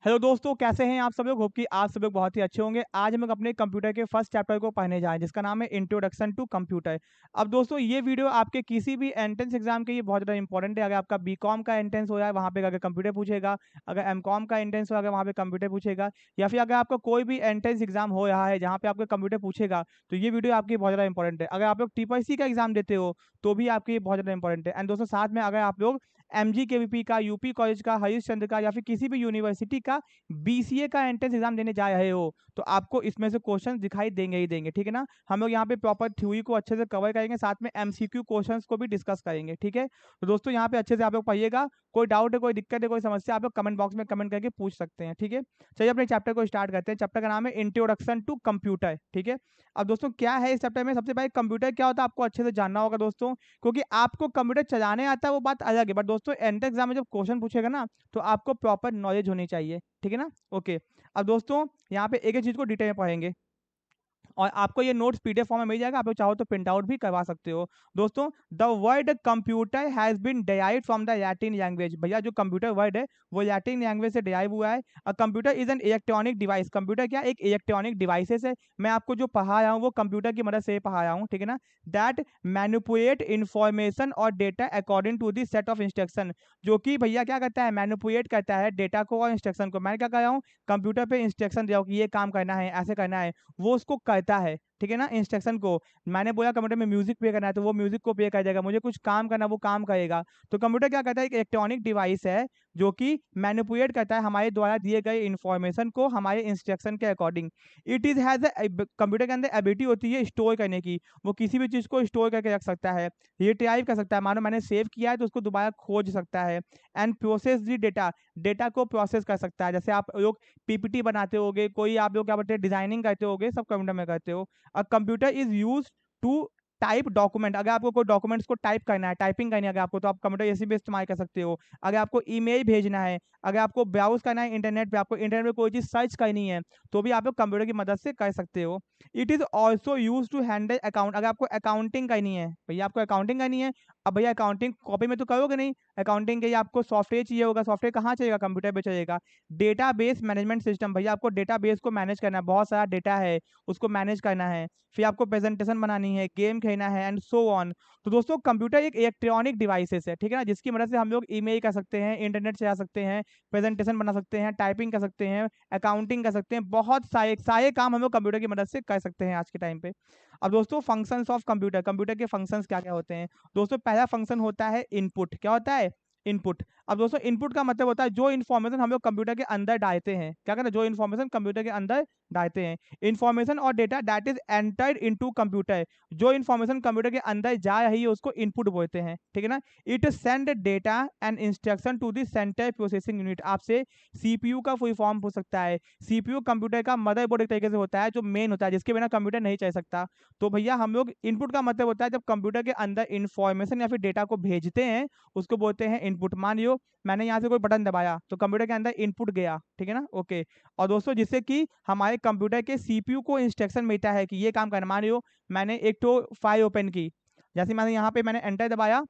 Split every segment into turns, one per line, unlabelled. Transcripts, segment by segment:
Hello दोस्तों, कैसे हैं आप सब लोग। होप कि आप सब लोग बहुत ही अच्छे होंगे। आज हम लोग अपने कंप्यूटर के फर्स्ट चैप्टर को पढ़ने जा रहे हैं, जिसका नाम है इंट्रोडक्शन टू कंप्यूटर। अब दोस्तों, ये वीडियो आपके किसी भी एंट्रेंस एग्जाम के लिए बहुत ज़्यादा इंपॉर्टेंट है। अगर आपका बीकॉम का एंट्रेंस हो रहा है, वहाँ पे अगर कंप्यूटर पूछेगा। अगर एमकॉम का एंट्रेंस हो अगर वहाँ पे कंप्यूटर पूछेगा, या फिर अगर आपका कोई भी एंट्रेंस एग्जाम हो रहा है जहाँ पे आपको कंप्यूटर पूछेगा, तो ये वीडियो आपकी बहुत ज़्यादा इंपॉर्टेंट है। अगर आप लोग TPSC का एग्जाम देते हो तो भी आपके लिए बहुत ज़्यादा इंपॉर्टेंट है। एंड दोस्तों, साथ में अगर आप लोग MGKVP का, यूपी कॉलेज का, हरीश चंद्र का, या फिर किसी भी यूनिवर्सिटी का BCA का एंट्रेंस एग्जाम देने जा रहे हो, तो आपको इसमें से क्वेश्चन दिखाई देंगे ही देंगे, ठीक है ना। हम लोग यहाँ पे प्रॉपर थ्योरी को अच्छे से कवर करेंगे, साथ में MCQ क्वेश्चंस को भी डिस्कस करेंगे, ठीक है। तो दोस्तों, यहाँ पे अच्छे से आप लोग पढ़िएगा। कोई डाउट है, कोई दिक्कत है, कोई समस्या, आप लोग कमेंट बॉक्स में कमेंट करके पूछ सकते हैं, ठीक है। चलिए अपने चैप्टर को स्टार्ट करते हैं। चैप्टर का नाम है इंट्रोडक्शन टू कंप्यूटर, ठीक है। अब दोस्तों, क्या है इस चैप्टर में, सबसे पहले कंप्यूटर क्या होता है आपको अच्छे से जानना होगा दोस्तों, क्योंकि आपको कंप्यूटर चलाने आता है वो बात अलग है, बट दोस्तों एंट्रेंस एग्जाम में जब क्वेश्चन पूछेगा ना, तो आपको प्रॉपर नॉलेज होनी चाहिए, ठीक है ना। ओके। अब दोस्तों, यहाँ पे एक-एक चीज़ को डिटेल में पढ़ेंगे और आपको ये नोट्स PDF फॉर्म में मिल जाएगा। आप लोग चाहो तो प्रिंट आउट भी करवा सकते हो। दोस्तों, the word computer has been derived from the Latin language. भैया, जो कंप्यूटर वर्ड है वो लैटिन लैंग्वेज से डेराइव हुआ है। Computer is an electronic device. Computer क्या, एक इलेक्ट्रॉनिक डिवाइसेस है। मैं आपको जो पढ़ा रहा हूँ वो कंप्यूटर की मदद से पढ़ा रहा हूँ, ठीक है ना। दैट मैनिपुलेट इन्फॉर्मेशन और data according to the set of instruction. जो कि भैया क्या करता है, मैनिपुलेट करता है डेटा को और इंस्ट्रक्शन को। मैं क्या कर रहा हूँ, कंप्यूटर पे इंस्ट्रक्शन दिया हो कि ये काम करना है, ऐसे करना है, वो उसको करता है, ठीक है ना, इंस्ट्रक्शन को। मैंने बोला कंप्यूटर में म्यूजिक प्ले करना है, तो वो म्यूजिक को प्ले कर देगा। मुझे कुछ काम करना है, वो काम करेगा। तो कंप्यूटर क्या करता है, एक इलेक्ट्रॉनिक डिवाइस है जो कि मैनिपुलेट करता है हमारे द्वारा दिए गए इंफॉर्मेशन को हमारे इंस्ट्रक्शन के according. It is has computer के अंदर एबिलिटी होती है स्टोर करने की। वो किसी भी चीज को स्टोर करके रख सकता है, रिट्राइव कर सकता है। मानो मैंने सेव किया है तो उसको दोबारा खोज सकता है। And process the data, data को प्रोसेस कर सकता है। जैसे आप लोग PPT बनाते होगे, कोई आप लोग क्या बोलते हैं डिजाइनिंग करते होगे, सब कंप्यूटर में करते हो। A computer is used to type document. अगर आपको कोई डॉक्यूमेंट्स को टाइप करना है, टाइपिंग करनी है अगर आपको, तो आप कंप्यूटर ऐसे भी इस्तेमाल कर सकते हो। अगर आपको ईमेल भेजना है, अगर आपको ब्राउज करना है इंटरनेट पे, आपको इंटरनेट पे कोई चीज़ सर्च करनी है, तो भी आप लोग कंप्यूटर की मदद से कर सकते हो। It is also use to handle account. अगर आपको अकाउंटिंग करनी है, भैया आपको अकाउंटिंग करनी है। अब भैया अकाउंटिंग कॉपी में तो करोगे नहीं, अकाउंटिंग के लिए आपको सॉफ्टवेयर चाहिए होगा। सॉफ्टवेयर कहाँ चलेगा, कंप्यूटर पे चलेगा। डेटा बेस मैनेजमेंट सिस्टम, भैया आपको डेटा बेस को मैनेज करना है, बहुत सारा डेटा है उसको मैनेज करना है। फिर आपको प्रेजेंटेशन बनानी है, गेम खेलना है, एंड सो ऑन। तो दोस्तों, कंप्यूटर एक इलेक्ट्रॉनिक डिवाइसेस है, ठीक है ना, जिसकी मदद से हम लोग ईमेल कर सकते हैं, इंटरनेट चला सकते हैं, प्रेजेंटेशन बना सकते हैं, टाइपिंग कर सकते हैं, अकाउंटिंग कर सकते हैं। बहुत सारे सारे काम हम लोग कंप्यूटर की मदद से कर सकते हैं आज के टाइम पे। अब दोस्तों, फंक्शंस ऑफ कंप्यूटर, कंप्यूटर के फंक्शंस क्या क्या होते हैं। दोस्तों, पहला फंक्शन होता है इनपुट। क्या होता है, इनपुट। अब दोस्तों, इनपुट का मतलब होता है जो इन्फॉर्मेशन हम लोग कंप्यूटर के अंदर डालते हैं। क्या कहते हैं, जो इन्फॉर्मेशन कंप्यूटर के अंदर डालते हैं। इन्फॉर्मेशन और data that is entered into computer. जो इन्फॉर्मेशन कंप्यूटर के अंदर जा रही है उसको इनपुट बोलते हैं, ठीक है ना। It send data and instruction to the centre processing unit. आपसे CPU का फुल फॉर्म हो सकता है। CPU कंप्यूटर का मदरबोर्ड एक तरीके से होता है, जो मेन होता है, जिसके बिना कंप्यूटर नहीं चल सकता। तो भैया हम लोग इनपुट का मतलब होता है जब कंप्यूटर के अंदर इन्फॉर्मेशन या फिर डेटा को भेजते हैं, उसको बोलते हैं इनपुट। मान लियो मैंने यहाँ से कोई बटन दबाया तो कंप्यूटर के अंदर इनपुट गया, ठीक है ना। ओके। और दोस्तों, जिससे कि हमारे कंप्यूटर के CPU को इंस्ट्रक्शन मिलता है कि ये काम करना। मान लियो मैंने एक तो फाइल ओपन की, जैसे मैंने यहाँ पे मैंने एंटर दबाया,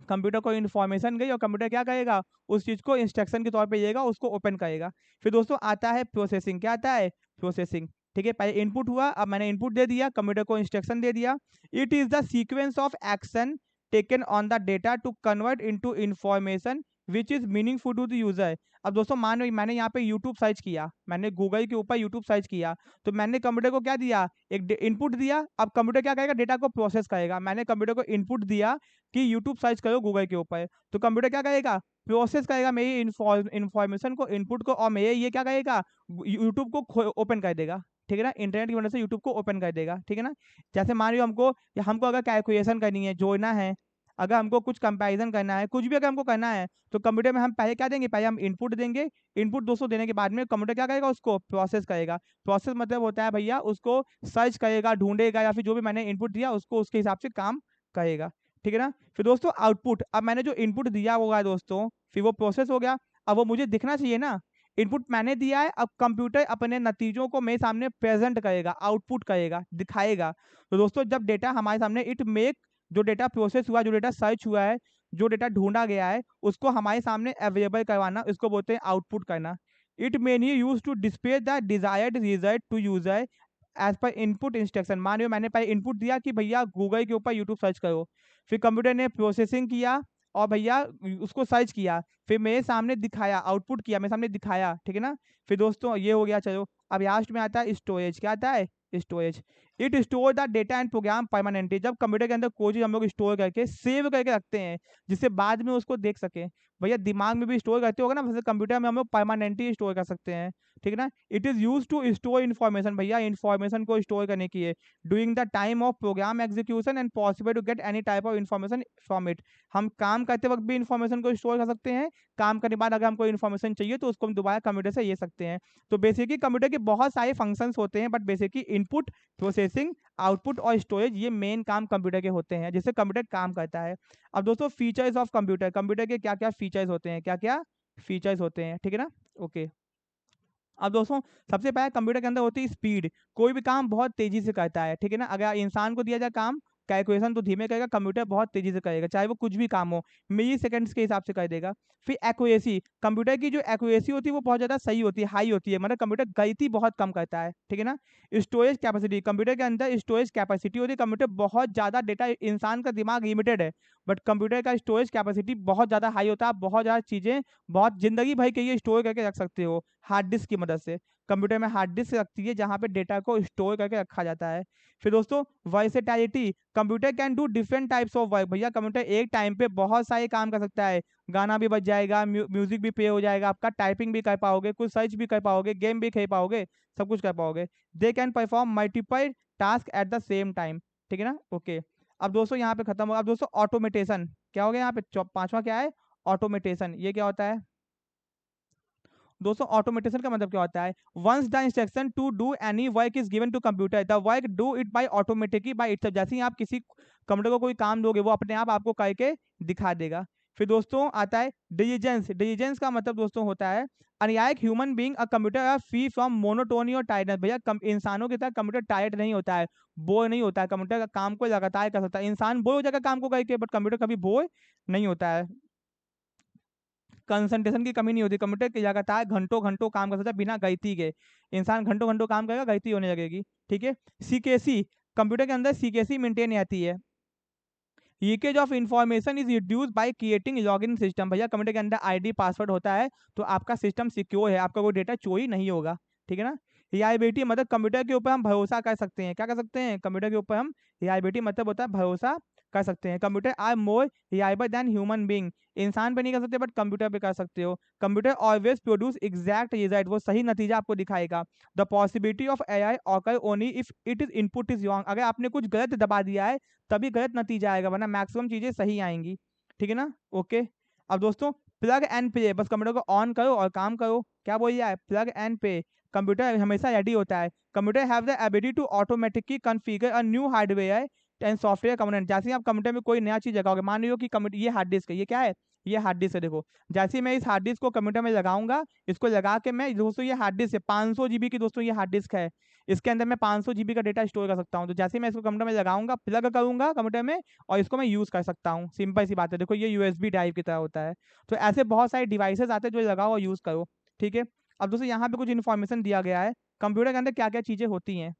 कंप्यूटर को इन्फॉर्मेशन गई और कंप्यूटर क्या करेगा, उस चीज़ को इंस्ट्रक्शन के तौर पे लेगा, उसको ओपन करेगा। फिर दोस्तों आता है प्रोसेसिंग। क्या आता है, प्रोसेसिंग, ठीक है। पहले इनपुट हुआ, अब मैंने इनपुट दे दिया, कंप्यूटर को इंस्ट्रक्शन दे दिया। It is the sequence of action taken on the data to convert into information which is meaningful to the user. अब दोस्तों, मान लो मैंने यहाँ पे यूट्यूब सर्च किया, मैंने गूगल के ऊपर यूट्यूब सर्च किया, तो मैंने कंप्यूटर को क्या दिया, एक इनपुट दिया। अब कंप्यूटर क्या करेगा, डेटा को प्रोसेस करेगा। मैंने कंप्यूटर को इनपुट दिया कि यूट्यूब सर्च करो गूगल के ऊपर, तो कंप्यूटर क्या करेगा, प्रोसेस करेगा मेरी इन्फॉर्मेशन को, इनपुट को, और मेरे ये क्या करेगा, यूट्यूब को ओपन कर देगा, ठीक है ना। इंटरनेट की मदद से यूट्यूब को ओपन कर देगा, ठीक है ना। जैसे मान लो हमको हमको अगर कैलकुलेशन करनी है, जोड़ना है, अगर हमको कुछ कंपैरिजन करना है, कुछ भी अगर हमको करना है, तो कंप्यूटर में हम पहले क्या देंगे, पहले हम इनपुट देंगे। इनपुट दोस्तों देने के बाद में कंप्यूटर क्या करेगा, उसको प्रोसेस करेगा। प्रोसेस मतलब होता है भैया उसको सर्च करेगा, ढूंढेगा, या फिर जो भी मैंने इनपुट दिया उसको उसके हिसाब से काम करेगा, ठीक है ना। फिर दोस्तों आउटपुट, अब मैंने जो इनपुट दिया होगा दोस्तों, फिर वो प्रोसेस हो गया। अब वो मुझे दिखना चाहिए ना, इनपुट मैंने दिया है, अब कंप्यूटर अपने नतीजों को मेरे सामने प्रेजेंट करेगा, आउटपुट करेगा, दिखाएगा। तो दोस्तों, जब डेटा हमारे सामने इट मेक, जो डेटा प्रोसेस हुआ, जो डेटा सर्च हुआ है, जो डेटा ढूंढा गया है, उसको हमारे सामने अवेलेबल करवाना, इसको बोलते हैं आउटपुट करना। It mainly use to display the desired result to user as per input instruction. मान लो मैंने पहले इनपुट दिया कि भैया गूगल के ऊपर यूट्यूब सर्च करो, फिर कंप्यूटर ने प्रोसेसिंग किया और भैया उसको सर्च किया, फिर मेरे सामने दिखाया, आउटपुट किया, मेरे सामने दिखाया, ठीक है ना। फिर दोस्तों ये हो गया, चलो अब लास्ट में आता है स्टोरेज। क्या आता है? Storage. It store the data and program permanently. जब कंप्यूटर के अंदर कोई चीज हम लोग स्टोर करके सेव करके रखते हैं जिससे बाद में उसको देख सके, भैया दिमाग में भी स्टोर करते होगा ना, वैसे कंप्यूटर में हम लोग परमानेंटली स्टोर कर सकते हैं, ठीक है ना। It is use to store information, भैया इन्फॉर्मेशन को स्टोर करने की है during the time of program execution and possible to get any type of information from it. हम काम करते वक्त भी इन्फॉर्मेशन को स्टोर कर सकते हैं, काम करने के बाद अगर हमको इन्फॉर्मेशन चाहिए तो उसको हम दोबारा कंप्यूटर से ले सकते हैं। तो बेसिकली कंप्यूटर के बहुत सारे फंक्शंस होते हैं, but basically input, processing, output और स्टोरेज ये मेन काम कंप्यूटर के होते हैं जिससे कंप्यूटर काम करता है। अब दोस्तों फीचर्स ऑफ कंप्यूटर, कंप्यूटर के क्या क्या फीचर्स होते हैं, क्या क्या फीचर्स होते हैं, ठीक है ना। ओके, अब दोस्तों सबसे पहले कंप्यूटर के अंदर होती है स्पीड। कोई भी काम बहुत तेजी से करता है, ठीक है ना। अगर इंसान को दिया जाए काम, कैलकुलेशन तो धीमे करेगा, कंप्यूटर बहुत तेजी से करेगा, चाहे वो कुछ भी काम हो, मिली सेकंड्स के हिसाब से कर देगा। फिर एक्यूरेसी, कंप्यूटर की जो एक्यूरेसी होती है वो बहुत ज़्यादा सही होती है, हाई होती है, मतलब कंप्यूटर गलती बहुत कम करता है, ठीक है ना। स्टोरेज कैपेसिटी, कंप्यूटर के अंदर स्टोरेज कैपेसिटी होती है, कंप्यूटर बहुत ज़्यादा डेटा, इंसान का दिमाग लिमिटेड है, बट कंप्यूटर का स्टोरेज कैपेसिटी बहुत ज़्यादा हाई होता है। आप बहुत ज़्यादा चीज़ें बहुत जिंदगी भर के लिए स्टोर करके रख सकते हो हार्ड डिस्क की मदद से। कंप्यूटर में हार्ड डिस्क रखती है जहाँ पे डेटा को स्टोर करके रखा जाता है। फिर दोस्तों versatility, computer can do different types of work. भैया कंप्यूटर एक टाइम पे बहुत सारे काम कर सकता है, गाना भी बज जाएगा, म्यूजिक भी प्ले हो जाएगा आपका, टाइपिंग भी कर पाओगे, कुछ सर्च भी कर पाओगे, गेम भी खेल पाओगे, सब कुछ कर पाओगे। They can perform multiple task at the same time, ठीक है ना। ओके, अब दोस्तों यहाँ पे खत्म होगा। अब दोस्तों ऑटोमेटेशन क्या हो गया यहाँ पे, पांचवा क्या है? ऑटोमेटेशन। ये क्या होता है दोस्तों? ऑटोमेटेशन का मतलब क्या होता है? Once the instruction to do any work is given to computer, the work do it by automatically by itself. जैसे ही आप किसी कंप्यूटर को कोई काम दोगे वो अपने आप आपको करके दिखा देगा। फिर दोस्तों आता है डिलीजेंस। डिलीजेंस का मतलब दोस्तों होता है unlike human being a computer are free from monotony और टायर्डनेस। भैया इंसानों की तरह कंप्यूटर टायर्ड नहीं होता है, बोर नहीं होता है, कंप्यूटर का काम को लगातार कर सकता है। इंसान बोर हो जाएगा काम को करके, बट कंप्यूटर कभी बोर नहीं होता है। कंसंट्रेशन की कमी नहीं होती, कंप्यूटर की लगातार घंटों घंटों काम कर सकता है बिना गलती के। इंसान घंटों घंटों काम करेगा, गलती होने लगेगी, ठीक है। सीकेसी, कंप्यूटर के अंदर सीकेसी मेंटेन रहती है। Leakage of information is reduce by creating login system. भैया कंप्यूटर के अंदर आईडी पासवर्ड होता है तो आपका सिस्टम सिक्योर है, आपका कोई डेटा चोरी नहीं होगा, ठीक है ना। रिलायबिलिटी मतलब कंप्यूटर के ऊपर हम भरोसा कर सकते हैं। क्या कर सकते हैं? कंप्यूटर के ऊपर हम, रिलायबिलिटी मतलब होता है भरोसा कर सकते हैं। Computer are more reliable than human being. इंसान पे नहीं कर सकते बट कंप्यूटर पे कर सकते हो। Computer always produce exact result, वो सही नतीजा आपको दिखाएगा। The possibility of AI occur only if it is input is wrong. अगर आपने कुछ गलत दबा दिया है तभी गलत नतीजा आएगा, वरना मैक्सिमम चीजें सही आएंगी, ठीक है ना। ओके, अब दोस्तों प्लग एंड प्ले, बस कंप्यूटर को ऑन करो और काम करो। क्या बोल रहा है? Plug and play. कंप्यूटर हमेशा रेडी होता है। Computer have the ability to automatically configure a new hardware and software component. जैसे ही आप कंप्यूटर में कोई नया चीज लगाओगे, मान लो कि कंप्यूटर ये हार्ड डिस्क है, ये क्या है? ये हार्ड डिस्क है। देखो जैसे ही मैं इस हार्ड डिस्क को कंप्यूटर में लगाऊंगा, इसको लगा के मैं, दोस्तों ये हार्ड डिस्क है 500 जीबी की, दोस्तों ये हार्ड डिस्क है, इसके अंदर मैं 500 जीबी का डेटा स्टोर कर सकता हूँ। तो जैसे ही मैं इसको कंप्यूटर में लगाऊंगा, प्लग करूंगा कंप्यूटर में और इसको मैं यूज कर सकता हूँ। सिंपल सी बात है, देखो ये यूएसबी ड्राइव की तरह होता है। तो ऐसे बहुत सारे डिवाइसेस आते हैं जो लगाओ और यूज करो, ठीक है। अब दोस्तों यहाँ पे कुछ इन्फॉर्मेशन दिया गया है कंप्यूटर के अंदर क्या क्या चीजें होती हैं।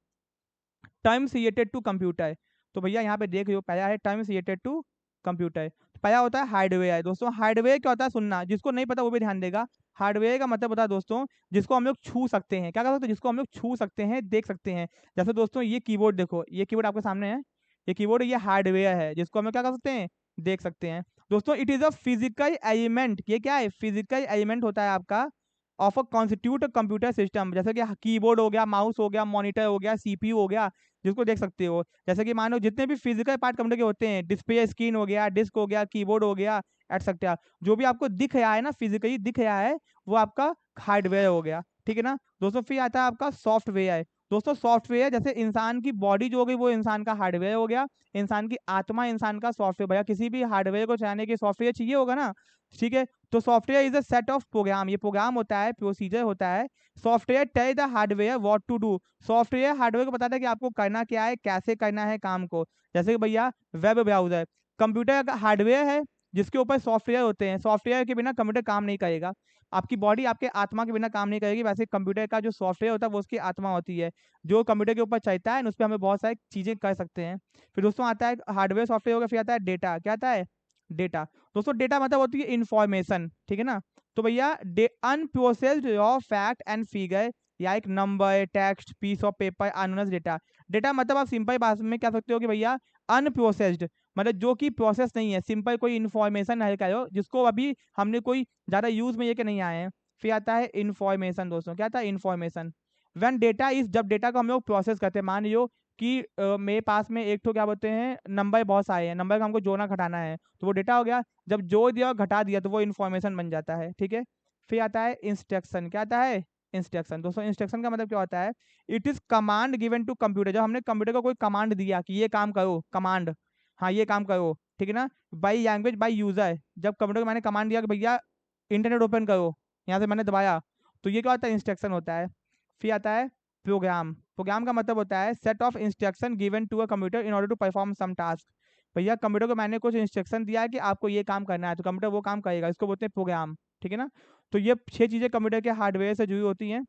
टर्म्स रिलेटेड टू कंप्यूटर, तो भैया यहाँ पे देख लो, पहला है टर्म्स रिलेटेड टू कंप्यूटर। पहला होता है हार्डवेयर। दोस्तों हार्डवेयर क्या होता है सुनना, जिसको नहीं पता वो भी ध्यान देगा। हार्डवेयर का मतलब होता है दोस्तों जिसको हम लोग छू सकते हैं। क्या कर सकते हैं? जिसको हम लोग छू सकते हैं, देख सकते हैं। जैसे दोस्तों ये कीबोर्ड देखो, ये कीबोर्ड आपके सामने है, ये कीबोर्ड, ये हार्डवेयर है जिसको हम लोग क्या कर सकते हैं? देख सकते हैं। दोस्तों it is a physical element. ये क्या है? फिजिकल एलिमेंट होता है आपका of a constitute computer system. जैसे कि कीबोर्ड हो गया, माउस हो गया, मॉनिटर हो गया, सीपीयू हो गया, जिसको देख सकते हो। जैसे कि मान लो जितने भी फिजिकल पार्ट कंप्यूटर के होते हैं, डिस्प्ले, स्क्रीन हो गया, डिस्क हो गया, कीबोर्ड हो गया, एटसेट्रा, जो भी आपको दिख रहा है ना, फिजिकली दिख रहा है, वो आपका हार्डवेयर हो गया, ठीक है ना। दोस्तों फिर आता है आपका सॉफ्टवेयर। दोस्तों सॉफ्टवेयर जैसे इंसान की बॉडी जो हो गई वो इंसान का हार्डवेयर हो गया, इंसान की आत्मा इंसान का सॉफ्टवेयर। भैया किसी भी हार्डवेयर को चलाने के सॉफ्टवेयर चाहिए होगा ना, ठीक है। तो software is a set of program, ये प्रोग्राम होता है, प्रोसीजर होता है। Software tell the hardware what to do. Software hardware को बताता है कि आपको करना क्या है, कैसे करना है काम को। जैसे कि भैया वेब ब्राउजर, कंप्यूटर का हार्डवेयर है जिसके ऊपर सॉफ्टवेयर होते हैं। सॉफ्टवेयर के बिना कंप्यूटर काम नहीं करेगा। आपकी बॉडी आपके आत्मा के बिना काम नहीं करेगी, वैसे कंप्यूटर का जो सॉफ्टवेयर होता है वो उसकी आत्मा होती है, जो कंप्यूटर के ऊपर चलता है, उस पर हमें बहुत सारी चीज़ें कर सकते हैं। फिर दोस्तों आता है हार्डवेयर सॉफ्टवेयर होगा, फिर आता है डेटा। क्या आता है? डेटा। दोस्तों डेटा मतलब होती है इंफॉर्मेशन, ठीक है ना। तो भैया unprocessed raw fact and figure या एक number, text, piece of paper are known as data. Data मतलब आप सिंपल भाषा में कह सकते हो कि भैया अनप्रोसेस्ड, मतलब जो कि प्रोसेस नहीं है, सिंपल कोई इन्फॉर्मेशन है क्या हो, जिसको अभी हमने कोई ज़्यादा यूज़ में लेके नहीं आए हैं। फिर आता है इन्फॉर्मेशन। दोस्तों क्या आता है? इन्फॉर्मेशन। व्हेन डेटा इज, जब डेटा को हम लोग प्रोसेस करते हैं, मान लियो कि मेरे पास में एक तो क्या बोलते हैं नंबर बहुत सारे हैं, नंबर का हमको जोड़ना घटाना है, तो वो डेटा हो गया। जब जोड़ दिया और घटा दिया तो वो इन्फॉर्मेशन बन जाता है, ठीक है। फिर आता है इंस्ट्रक्शन। क्या आता है? इंस्ट्रक्शन। दोस्तों इंस्ट्रक्शन का मतलब क्या होता है? It is command given to computer. जब हमने कंप्यूटर को कोई कमांड दिया कि ये काम करो, कमांड, हाँ ये काम करो, ठीक है ना, बाई लैंग्वेज बाई यूजर। जब कंप्यूटर को मैंने कमांड दिया कि भैया इंटरनेट ओपन करो, यहाँ से मैंने दबाया, तो ये क्या होता है? इंस्ट्रक्शन होता है। फिर आता है प्रोग्राम। प्रोग्राम का मतलब होता है set of instruction given to a computer in order to perform some task. भैया कंप्यूटर को मैंने कुछ इंस्ट्रक्शन दिया है कि आपको ये काम करना है, तो कंप्यूटर वो काम करेगा, इसको बोलते हैं प्रोग्राम, ठीक है ना। तो ये 6 चीजें कंप्यूटर के हार्डवेयर से जुड़ी होती हैं।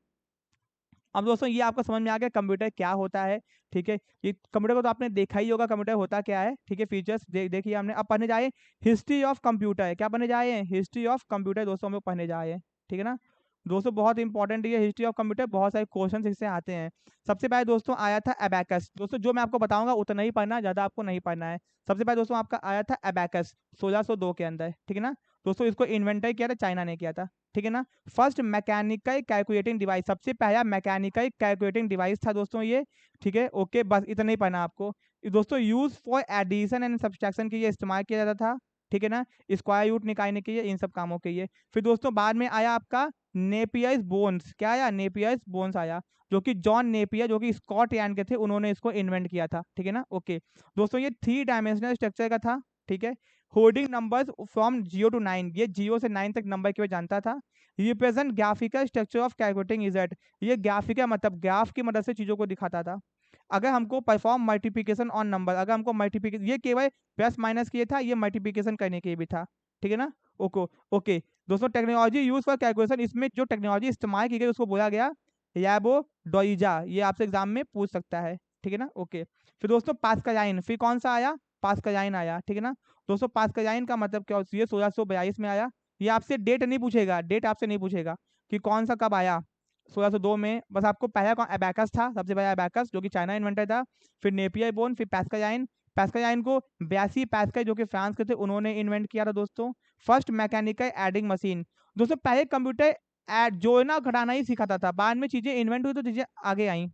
अब दोस्तों ये आपको समझ में आ गया कंप्यूटर क्या होता है, ठीक है। ये कंप्यूटर को तो आपने देखा ही होगा कंप्यूटर होता क्या है, ठीक है। फीचर्स देखिए हमने। अब पढ़ने जाए हिस्ट्री ऑफ कंप्यूटर। क्या पढ़ने जाए? हिस्ट्री ऑफ कंप्यूटर दोस्तों हम लोग पढ़ने जाए, ठीक है ना। दोस्तों बहुत इंपॉर्टेंट ये हिस्ट्री ऑफ कंप्यूटर, बहुत सारे क्वेश्चन इससे आते हैं। सबसे पहले दोस्तों आया था एबैकस। दोस्तों जो मैं आपको बताऊंगा उतना ही पढ़ना, ज्यादा आपको नहीं पढ़ना है। सबसे पहले दोस्तों आपका आया था एबैकस 1602 के अंदर, ठीक है ना। दोस्तों इसको इन्वेंटर किया था चाइना ने किया था, ठीक है ना। फर्स्ट मैकेनिकल कैलकुलेटिंग डिवाइस, सबसे पहला मैकेनिकल कैलकुलेटिंग डिवाइस था दोस्तों ये, ठीक है। ओके बस इतना ही पढ़ना आपको। दोस्तों use for addition and subtraction के लिए इस्तेमाल किया जाता था, ठीक है ना। स्क्वायर रूट निकालने के लिए, इन सब कामों के लिए। फिर दोस्तों बाद में आया आपका नेपियर्स बोन्स। क्या आया? नेपियर्स बोन्स आया, जो कि जॉन नेपियर, जो कि स्कॉटलैंड के थे, उन्होंने इसको इन्वेंट किया था, ठीक है ना। ओके दोस्तों ये 3 डायमेंशनल स्ट्रक्चर का था, ठीक है। होल्डिंग नंबर्स फ्रॉम 0 to 9, ये 0 से 9 तक नंबर की जानता था। Represent graphical structure of calculating इजेट, ये ग्राफिक मतलब ग्राफ की मदद से चीजों को दिखाता था। अगर हमको परफॉर्म मल्टीप्लिकेशन ऑन नंबर, अगर हमको मल्टीप्लिकेशन, ये केवल प्लस माइनस के लिए था, ये मल्टीप्लिकेशन करने के लिए भी था, ठीक है ना। ओके ओके दोस्तों टेक्नोलॉजी यूज फॉर कैलकुलेशन, इसमें जो टेक्नोलॉजी इस्तेमाल की गई उसको बोला गया लैबो डोइजा। ये आपसे एग्जाम में पूछ सकता है, ठीक है ना। ओके फिर दोस्तों पास्कलाइन, फिर कौन सा आया? पास्कलाइन आया, ठीक है ना। दोस्तों पास्कलाइन का मतलब क्या होती है? 1642 में आया। ये आपसे डेट नहीं पूछेगा, डेट आपसे नहीं पूछेगा कि कौन सा कब आया। 1602 में बस आपको पहला कौन? एबैकस था, सबसे पहला एबैकस, जो कि चाइना इन्वेंटर था। फिर नेपियर बोन, फिर पास्कलाइन। पास्कलाइन को 82 पास्कल, जो कि फ्रांस के थे, उन्होंने इन्वेंट किया था दोस्तों। First mechanical adding machine. दोस्तों पहले कंप्यूटर जोड़ना घटाना ही सिखाता था, बाद में चीजें इन्वेंट हुई तो चीजें आगे आई,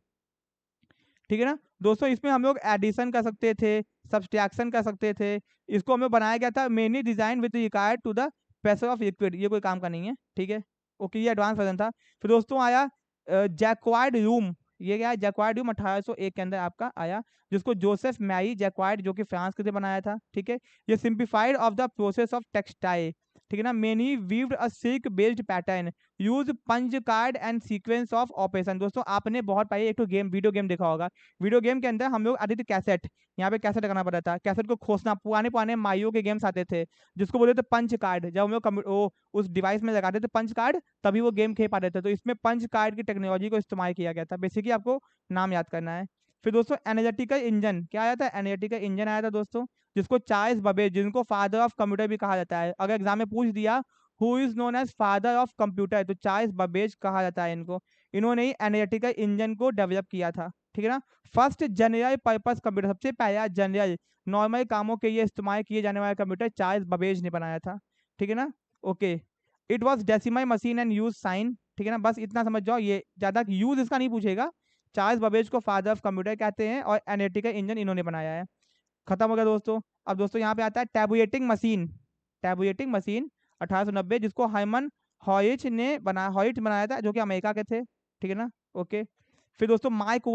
ठीक है ना। दोस्तों इसमें हम लोग एडिशन कर सकते थे, सब्सट्रैक्शन कर सकते थे। इसको हमें बनाया गया था mainly design with regard to the pressure of liquid, ये कोई काम का नहीं है, ठीक है। ओके ये एडवांस वर्जन था। फिर दोस्तों आया जैक्वार्ड रूम। ये क्या है? जैक्वार्ड रूम 1801 के अंदर आपका आया, जिसको जोसेफ मैरी जैक्वार्ड, जो कि फ्रांस के थे, बनाया था, ठीक है। ये simplified of the process of textile, ठीक है ना। Many weaved a silk based pattern, use punch card and sequence of operation. दोस्तों आपने बहुत पहले एक तो गेम, वीडियो गेम देखा होगा। वीडियो गेम के अंदर हम लोग आते थे कैसेट, यहाँ पे कैसेट लगाना पड़ता था, कैसेट को खोसना। पुराने पुराने माइयो के गेम्स आते थे, जिसको बोलते थे पंच कार्ड। जब हम लोग उस डिवाइस में लगाते थे पंच कार्ड, तभी वो गेम खेल पाते थे। तो इसमें पंच कार्ड की टेक्नोलॉजी को इस्तेमाल किया गया था। बेसिकली आपको नाम याद करना है। फिर दोस्तों एनालिटिकल इंजन। क्या आया था? एनालिटिकल इंजन आया था दोस्तों, जिसको चार्ल्स बबेज, जिनको फादर ऑफ कंप्यूटर भी कहा जाता है, अगर एग्जाम में पूछ दिया who is known as father of computer, तो चार्ल्स बबेज कहा जाता है इनको। इन्होंने ही एनालिटिकल इंजन को डेवलप किया था, ठीक है ना। फर्स्ट जनरल पर्पस कंप्यूटर, सबसे पहला जनरल नॉर्मल कामों के लिए इस्तेमाल किए जाने वाला कंप्यूटर चार्ल्स बबेज ने बनाया था, ठीक है ना। Okay it was decimal machine and use sign, ठीक है ना। बस इतना समझ जाओ, ये ज्यादा यूज इसका नहीं पूछेगा। चार्ल्स बबेज को फादर ऑफ कंप्यूटर कहते हैं, और एनालिटिकल इंजन इन्होंने बनाया है। खत्म हो गया दोस्तों। अब दोस्तों यहाँ पे आता है टैबुएटिंग मशीन। टैबुएटिंग मशीन 1890, जिसको हाइमन हॉइट बनाया था, जो कि अमेरिका के थे, ठीक है ना। ओके फिर दोस्तों मार्क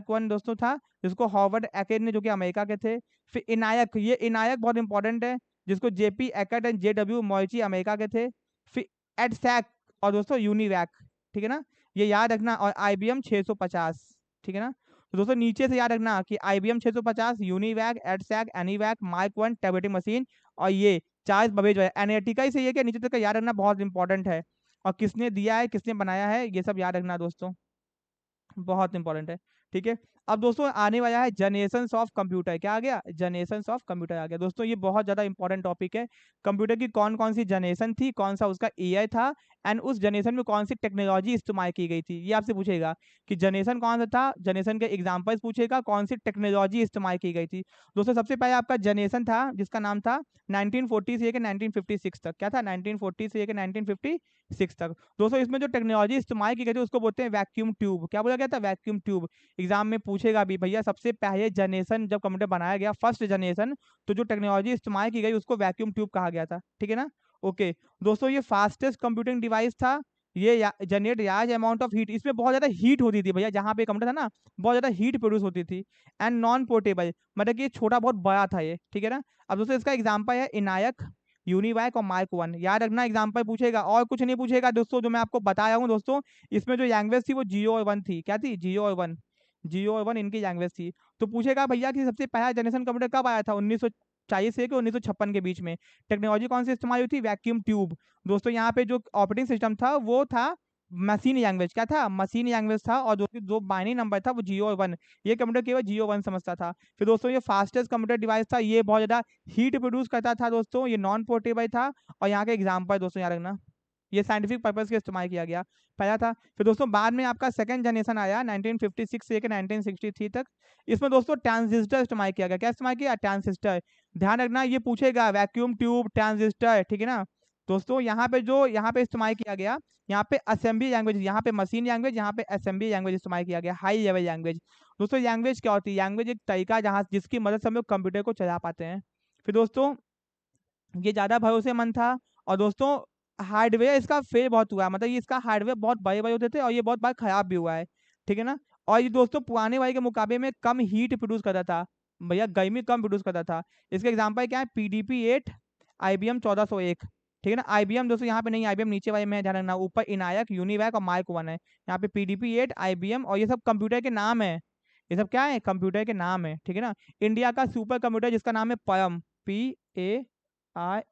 वन दोस्तों था, जिसको हॉवर्ड एकर्ड ने, जो कि अमेरिका के थे। फिर इनायक, ये इनायक बहुत इंपॉर्टेंट है, जिसको JP Eckert and JW Mauchly America के थे। फिर एडसैक और दोस्तों यूनिवैक, ठीक है ना, ये याद रखना। और IBM 650, ठीक है ना। तो दोस्तों नीचे से याद रखना कि IBM 650, UNIVAC, EDSAC, ENIAC, Mark one, tabulating machine, और ये चार्ल्स बबेज है। एनआईटी का ही सही है कि नीचे तक का याद रखना बहुत इंपॉर्टेंट है। और किसने दिया है, किसने बनाया है, ये सब याद रखना दोस्तों, बहुत इंपॉर्टेंट है। ठीक है। अब दोस्तों आने वाला है जनरेशंस ऑफ कंप्यूटर। क्या आ गया, जनरेशंस ऑफ कंप्यूटर आ गया। दोस्तों ये बहुत ज्यादा इंपॉर्टेंट टॉपिक है। कंप्यूटर की कौन कौन सी जनरेशन थी, कौन सा उसका एआई था, एंड उस जनरेशन में कौन सी टेक्नोलॉजी इस्तेमाल की गई थी, ये आपसे पूछेगा कि जनरेशन कौन सा था, जनरेशन के एग्जांपल्स पूछेगा, कौन सी टेक्नोलॉजी इस्तेमाल की गई थी। दोस्तों सबसे पहले आपका जनरेशन था जिसका नाम था 1940 से लेकर 1956 तक। क्या था, 1940 से लेकर 1956 तक। दोस्तों इसमें जो टेक्नोलॉजी इस्तेमाल की गई थी उसको बोलते हैं वैक्यूम ट्यूब। क्या बोला गया था, वैक्यूम ट्यूब। एग्जाम में पूछेगा भी भैया सबसे पहले जनरेशन जब कंप्यूटर बनाया गया, फर्स्ट जनरेशन, तो जो टेक्नोलॉजी इस्तेमाल की गई उसको वैक्यूम ट्यूब कहा गया था। ठीक है ना। ओके। दोस्तों ये फास्टेस्ट कंप्यूटिंग डिवाइस था। ये generate large amount of heat, इसमें बहुत ज्यादा हीट होती थी भैया, जहाँ पे कंप्यूटर था ना बहुत ज्यादा हीट प्रोड्यूस होती थी। एंड नॉन पोर्टेबल, मतलब कि ये छोटा बहुत बड़ा था ये। ठीक है ना। अब दोस्तों इसका एग्जाम्पल है इनायक, यूनिवैक और मार्क वन। याद रखना एग्जाम्पल पूछेगा और कुछ नहीं पूछेगा दोस्तों। जो मैं आपको बताया हूँ दोस्तों, इसमें जो लैंग्वेज थी वो जियो और वन थी। क्या थी, जियो और वन, जियो और वन इनकी लैंग्वेज थी। तो पूछेगा भैया कि सबसे पहला जनरेशन कंप्यूटर कब आया था, 1940 से 1956 के बीच में। टेक्नोलॉजी कौन सी इस्तेमाल हुई थी, वैक्यूम ट्यूब। दोस्तों यहाँ पे जो ऑपरेटिंग सिस्टम था वो था मशीन लैंग्वेज। क्या था, मशीन लैंग्वेज था। और जो जो बाइनरी नंबर था वो जियो और वन, ये कंप्यूटर केवल जियो वन समझता था। फिर दोस्तों ये फास्टेस्ट कंप्यूटर डिवाइस था, ये बहुत ज्यादा हीट प्रोड्यूस करता था दोस्तों, ये नॉन पोर्टेबल था। और यहाँ के एग्जाम्पल दोस्तों याद रखना, ये साइंटिफिक पर्पज के इस्तेमाल किया गया, पहला था। फिर दोस्तों बाद में आपका सेकंड जनरेशन आया 1956 से 1963 तक। इसमें दोस्तों ट्रांजिस्टर इस्तेमाल किया गया। क्या इस्तेमाल किया, ट्रांजिस्टर। ध्यान रखना ये पूछेगा वैक्यूम ट्यूब, ट्रांजिस्टर। ठीक है ना। दोस्तों यहाँ पे इस्तेमाल किया गया, यहाँ पे असेंबली लैंग्वेज, यहाँ पे मशीन लैंग्वेज, यहाँ पे असेंबली लैंग्वेज इस्तेमाल किया गया, हाई लेवल लैंग्वेज। दोस्तों लैंग्वेज क्या होती है, लैंग्वेज एक तरीका जहाँ जिसकी मदद से हम लोग कंप्यूटर को चला पाते हैं। फिर दोस्तों ये ज्यादा भरोसेमंद था। और दोस्तों हार्डवेयर इसका फेल बहुत हुआ है, मतलब ये इसका हार्डवेयर बहुत बड़े बड़े होते थे और ये बहुत बार खराब भी हुआ है। ठीक है ना। और ये दोस्तों पुराने वाले के मुकाबले में कम हीट प्रोड्यूस करता था, भैया गर्मी कम प्रोड्यूस करता था। इसके एग्जाम्पल क्या है, PDP-8, IBM 1401। ठीक है ना। IBM दोस्तों यहाँ पे नहीं, IBM नीचे वाले में है, ध्यान रखना। ऊपर इनायक, यूनिवैक और मार्क वन है। यहाँ पे PDP-8, IBM, और ये सब कंप्यूटर के नाम है। ये सब क्या है, कंप्यूटर के नाम है। ठीक है ना। इंडिया का सुपर कंप्यूटर जिसका नाम है परम, PARAM।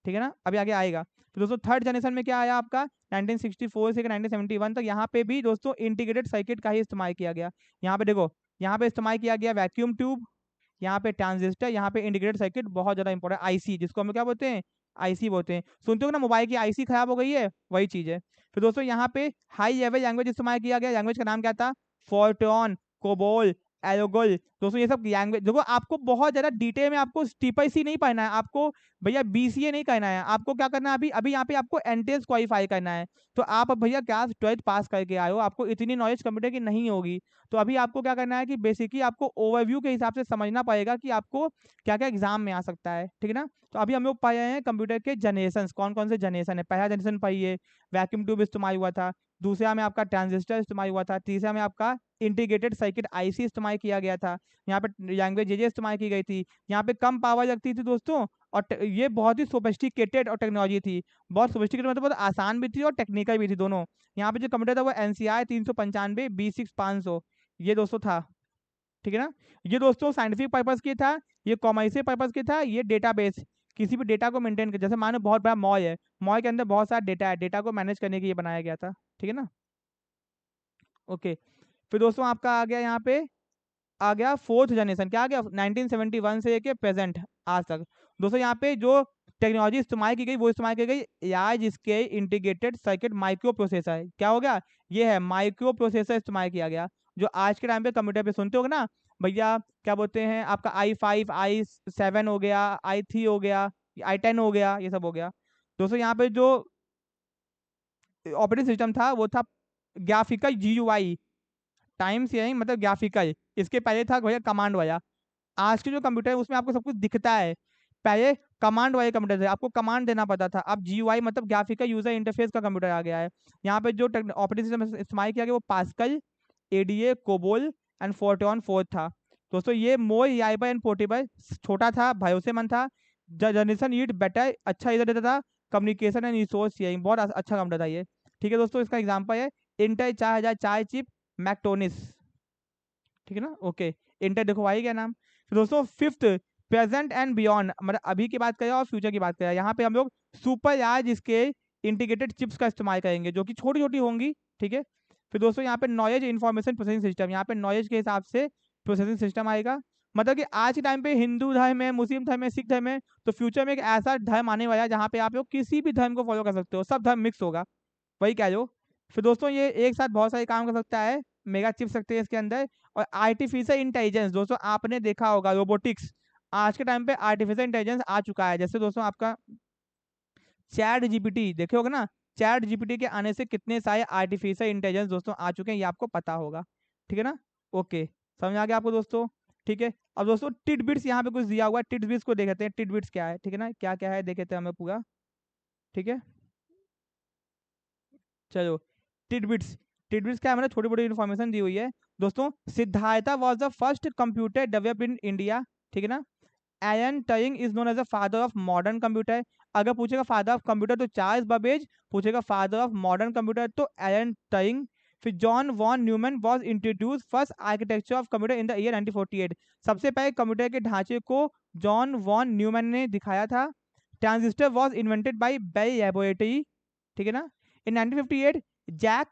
ठीक है ना। अभी आगे आएगा। तो दोस्तों थर्ड जनरेशन में क्या आया आपका, 1964 से 1971 तक। यहाँ पे भी दोस्तों इंटीग्रेटेड सर्किट का ही इस्तेमाल किया गया। यहाँ पे देखो, यहाँ पे इस्तेमाल किया गया वैक्यूम ट्यूब, यहाँ पे ट्रांजिस्टर, यहाँ पे इंटीग्रेटेड सर्किट, बहुत ज्यादा इंपॉर्टेंट, आईसी, जिसको हम लोग क्या बोलते हैं, आईसी बोलते हैं। सुनते हो ना मोबाइल की आईसी खराब हो गई है, वही चीज है। फिर दोस्तों यहाँ पे हाई लेवल लैंग्वेज इस्तेमाल किया गया। लैंग्वेज का नाम क्या था, फोर्ट्रॉन, कोबोल, एलोगोल। दोस्तों ये सब लैंग्वेज देखो, आपको बहुत ज्यादा डिटेल में आपको TPC नहीं पढ़ना है आपको, भैया BCA नहीं करना है आपको। क्या करना है, अभी अभी यहाँ पे आपको एंट्रेंस क्वालिफाई करना है। तो आप अब भैया क्लास 12th पास करके आए हो, आपको इतनी नॉलेज कंप्यूटर की नहीं होगी। तो अभी आपको क्या करना है कि बेसिकली आपको ओवरव्यू के हिसाब से समझना पड़ेगा कि आपको क्या क्या एग्जाम में आ सकता है। ठीक है ना। तो अभी हम लोग पाए हैं कंप्यूटर के जनरेशन, कौन कौन से जनरेशन है। पहला जनरेशन पाइए, वैक्यूम ट्यूब इस्तेमाल हुआ था। दूसरा में आपका ट्रांजिस्टर इस्तेमाल हुआ था। तीसरा में आपका इंटीग्रेटेड सर्किट IC इस्तेमाल किया गया था। यहाँ पे लैंग्वेज जे इस्तेमाल की गई थी। यहाँ पे कम पावर लगती थी दोस्तों, और ये बहुत ही सोफिस्टिकेटेड और टेक्नोलॉजी थी, बहुत सोफिस्टिकेटेड, मतलब बहुत आसान भी थी और टेक्निकल भी थी दोनों। यहाँ पे जो कंप्यूटर था वो NCI 395 B6 500, ये दोस्तों था। ठीक है ना। ये दोस्तों साइंटिफिक पर्पज के था, ये कॉमर्शियल पर्पज के था, ये डेटाबेस, किसी भी डेटा को मेंटेन कर, जैसे मानो बहुत बड़ा मॉल है, मॉल के अंदर बहुत सारा डेटा है, डेटा को मैनेज करने के लिए बनाया गया था। ठीक है ना। ओके। फिर दोस्तों आपका आ गया यहाँ पे, आ गया फोर्थ जनरेशन। क्या आ गया, 1971 से लेके प्रेजेंट आज तक। दोस्तों यहाँ पे जो टेक्नोलॉजी इस्तेमाल की गई वो इस्तेमाल की गई large scale integrated circuit micro processor. क्या हो गया, ये है माइक्रो प्रोसेसर इस्तेमाल किया गया। जो आज के टाइम पे कंप्यूटर पे सुनते हो ना भैया, क्या बोलते हैं आपका i5, i7 हो गया, i3 हो गया, i10 हो गया, ये सब हो गया। दोस्तों यहाँ पे जो ऑपरेटिंग सिस्टम था वो था ग्राफिकल GUI, टाइम शेयरिंग मतलब ग्राफिकल। इसके पहले था भैया कमांड वाला। आज के जो कंप्यूटर है उसमें आपको सब कुछ दिखता है, पहले कमांड वाले कंप्यूटर थे, आपको कमांड देना पड़ता था। अब GUI मतलब ग्राफिकल यूजर इंटरफेस का कंप्यूटर आ गया है। यहाँ पे जो ऑपरेटिंग सिस्टम इस्तेमाल किया गया वो pascal, ADA, COBOL and Fortran 4 था। दोस्तों ये मोर रिलायबल एंड पोर्टेबल, छोटा था, भरोसेमंद था, जनरेशन ईट बेटर, अच्छा रिजल्ट देता था, कम्युनिकेशन एंड रिसोर्स शेयरिंग, बहुत अच्छा कंप्यूटर था ये। ठीक है दोस्तों, इसका एग्जाम्पल है इंटेल 4004 चिप मैक्टोनिस। ठीक है ना। ओके, इंटेल देखो आई क्या नाम। फिर दोस्तों फिफ्थ प्रेजेंट एंड बियॉन्ड, मतलब अभी की बात करें और फ्यूचर की बात करें, यहाँ पे हम लोग सुपर लार्ज इसके इंटीग्रेटेड चिप्स का इस्तेमाल करेंगे जो कि छोटी छोटी होंगी, ठीक है। फिर दोस्तों यहाँ पे नॉलेज इन्फॉर्मेशन प्रोसेसिंग सिस्टम, यहाँ पे नॉलेज के हिसाब से प्रोसेसिंग सिस्टम आएगा। मतलब कि आज के टाइम पे हिंदू धर्म है, मुस्लिम धर्म है, सिख धर्म है, तो फ्यूचर में एक ऐसा धर्म आने वाला है जहाँ पे आप लोग किसी भी धर्म को फॉलो कर सकते हो, सब धर्म मिक्स होगा, वही कह लो। फिर दोस्तों ये एक साथ बहुत सारे काम कर सकता है, मेगा चिप सकते हैं इसके अंदर। और आर्टिफिशियल इंटेलिजेंस, दोस्तों आपने देखा होगा रोबोटिक्स, आज के टाइम पे आर्टिफिशियल इंटेलिजेंस आ चुका है। जैसे दोस्तों आपका चैट जीपीटी देखे होगा ना, चैट जीपीटी के आने से कितने सारे आर्टिफिशियल इंटेलिजेंस दोस्तों आ चुके हैं, ये आपको पता होगा, ठीक है ना। ओके, समझ आ गया आपको दोस्तों, ठीक है। अब दोस्तों टिडबिट्स यहाँ पे कुछ दिया हुआ है, टिडबिट्स को देखते हैं, टिडबिट्स क्या है, ठीक है ना, क्या क्या है देखे थे हमें पूरा, ठीक है। चलो, टिडबिट्स, टिडबिट्स क्या है, मतलब छोटी बड़ी इन्फॉर्मेशन दी हुई है। दोस्तों Siddhartha was the first computer developed in India, ठीक है ना। Alan Turing is known as the father of modern computer. अगर पूछेगा फादर ऑफ कंप्यूटर तो चार्ल्स बबेज, पूछेगा फादर ऑफ मॉडर्न कंप्यूटर तो एलन टरिंग। फिर John von Neumann was introduce first architecture of computer in the year 1948। सबसे पहले computer के ढांचे को जॉन वॉन न्यूमैन ने दिखाया था। Transistor was invented by Bell laboratory, ठीक है ना। In 1958 Jack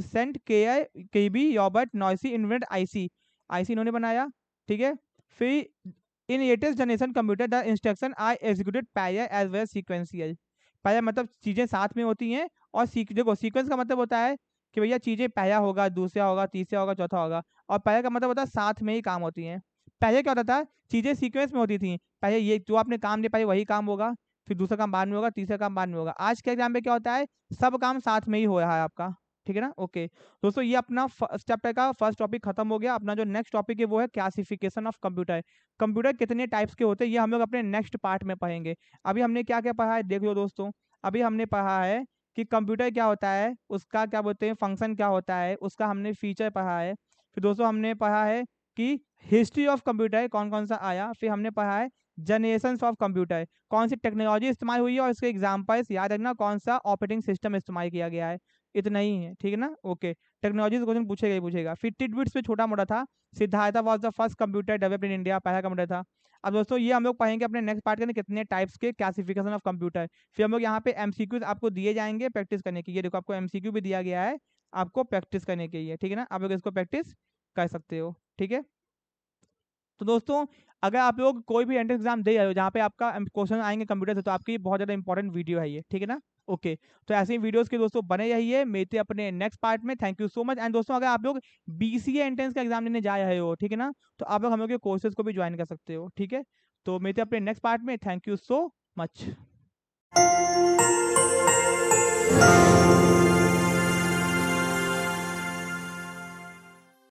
saint Kilby Robert Noyce invent IC, IC इन्होंने बनाया, ठीक है। फिर in latest generation computer the instruction are executed parallel as well sequential. Parallel मतलब चीजें साथ में होती हैं, और देखो सीक्वेंस का मतलब होता है कि भैया चीजें पहला होगा, दूसरा होगा, तीसरा होगा, चौथा होगा। और पैरेलल का मतलब होता है साथ में ही काम होती हैं। पहले क्या होता था, चीजें सीक्वेंस में होती थी, पहले ये जो आपने काम दे पाए वही काम होगा, फिर दूसरा काम बाद में होगा, तीसरा काम बाद में होगा। आज के एग्जाम में क्या होता है, सब काम साथ में ही हो रहा है आपका, ठीक है ना। ओके दोस्तों, ये अपना फर्स्ट चैप्टर का फर्स्ट टॉपिक खत्म हो गया। अपना जो नेक्स्ट टॉपिक है वो है क्लासिफिकेशन ऑफ कंप्यूटर। कंप्यूटर कितने टाइप्स के होते हैं ये हम लोग अपने नेक्स्ट पार्ट में पढ़ेंगे। अभी हमने क्या क्या पढ़ा है देख लो दोस्तों। अभी हमने पढ़ा है कि कंप्यूटर क्या होता है, उसका क्या बोलते हैं फंक्शन क्या होता है, उसका हमने फीचर पढ़ा है। फिर दोस्तों हमने पढ़ा है कि हिस्ट्री ऑफ कंप्यूटर कौन कौन सा आया। फिर हमने पढ़ा है जनरेशन ऑफ कंप्यूटर, कौन सी टेक्नोलॉजी इस्तेमाल हुई है और इसके एग्जाम्पल्स याद रखना, कौन सा ऑपरेटिंग सिस्टम इस्तेमाल किया गया है। इतना ही है, ठीक है ना। ओके, टेक्नोलॉजी से क्वेश्चन पूछेगा ही पूछेगा। फिर टिडबिट्स पे छोटा मोटा था, Siddhartha was the first computer developed in India, पहला कंप्यूटर था। अब दोस्तों ये हम लोग पढ़ेंगे अपने नेक्स्ट पार्ट के अंदर कितने टाइप्स के क्लासिफिकेशन ऑफ कंप्यूटर। फिर हम लोग यहाँ पे एमसीक्यूज आपको दिए जाएंगे प्रैक्टिस करने के लिए। देखो आपको एमसीक्यू भी दिया गया है आपको प्रैक्टिस करने के लिए, ठीक है ना। आप लोग इसको प्रैक्टिस कर सकते हो, ठीक है। तो दोस्तों अगर आप लोग कोई भी एंट्रेंस एग्जाम दे रहे हो जहाँ पे आपका क्वेश्चन आएंगे कंप्यूटर से, तो आपकी बहुत ज़्यादा इंपॉर्टेंट वीडियो है ये, ठीक है ना। ओके, तो ऐसे ही वीडियोस के दोस्तों बने रहिए, मिलते हैं अपने नेक्स्ट पार्ट में। Thank you so much. And दोस्तों अगर आप लोग बीसीए एंट्रेंस का एग्जाम देने जा रहे हो, ठीक है ना, तो आप लोग हम लोग के कोर्सेज को भी ज्वाइन कर सकते हो, ठीक है। तो मिलते हैं अपने नेक्स्ट पार्ट में। Thank you so much.